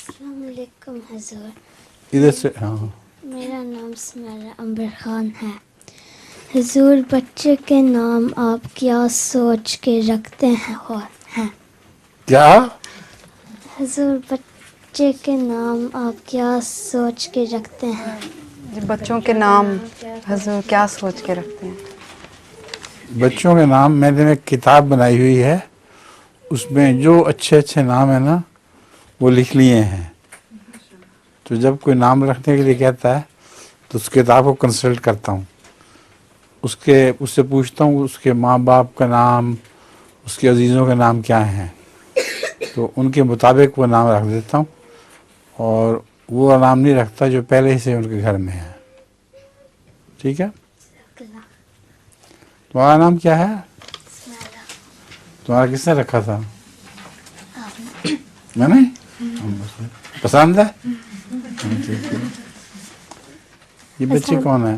السلام علیکم حضور. ادھر سے. ہاں میرا نام سمیرہ امبر خان ہے. حضور بچے کے نام آپ کیا سوچ کے رکھتے ہیں؟ کیا حضور بچے کے نام آپ کیا سوچ کے رکھتے ہیں؟ بچوں کے نام حضور کیا سوچ کے رکھتے ہیں؟ بچوں کے نام میں نے ایک کتاب بنائی ہوئی ہے، اس میں جو اچھے اچھے نام ہیں نا وہ لکھ لیے ہیں. تو جب کوئی نام رکھنے کے لیے کہتا ہے تو اس کتاب کو کنسلٹ کرتا ہوں، اس سے پوچھتا ہوں اس کے ماں باپ کا نام، اس کے عزیزوں کے نام کیا ہیں، تو ان کے مطابق وہ نام رکھ دیتا ہوں، اور وہ نام نہیں رکھتا جو پہلے ہی سے ان کے گھر میں ہے. ٹھیک ہے. تمہارا نام کیا ہے؟ تمہارا کس نے رکھا تھا؟ میں نے. پسند ہے. یہ بچے کون ہیں؟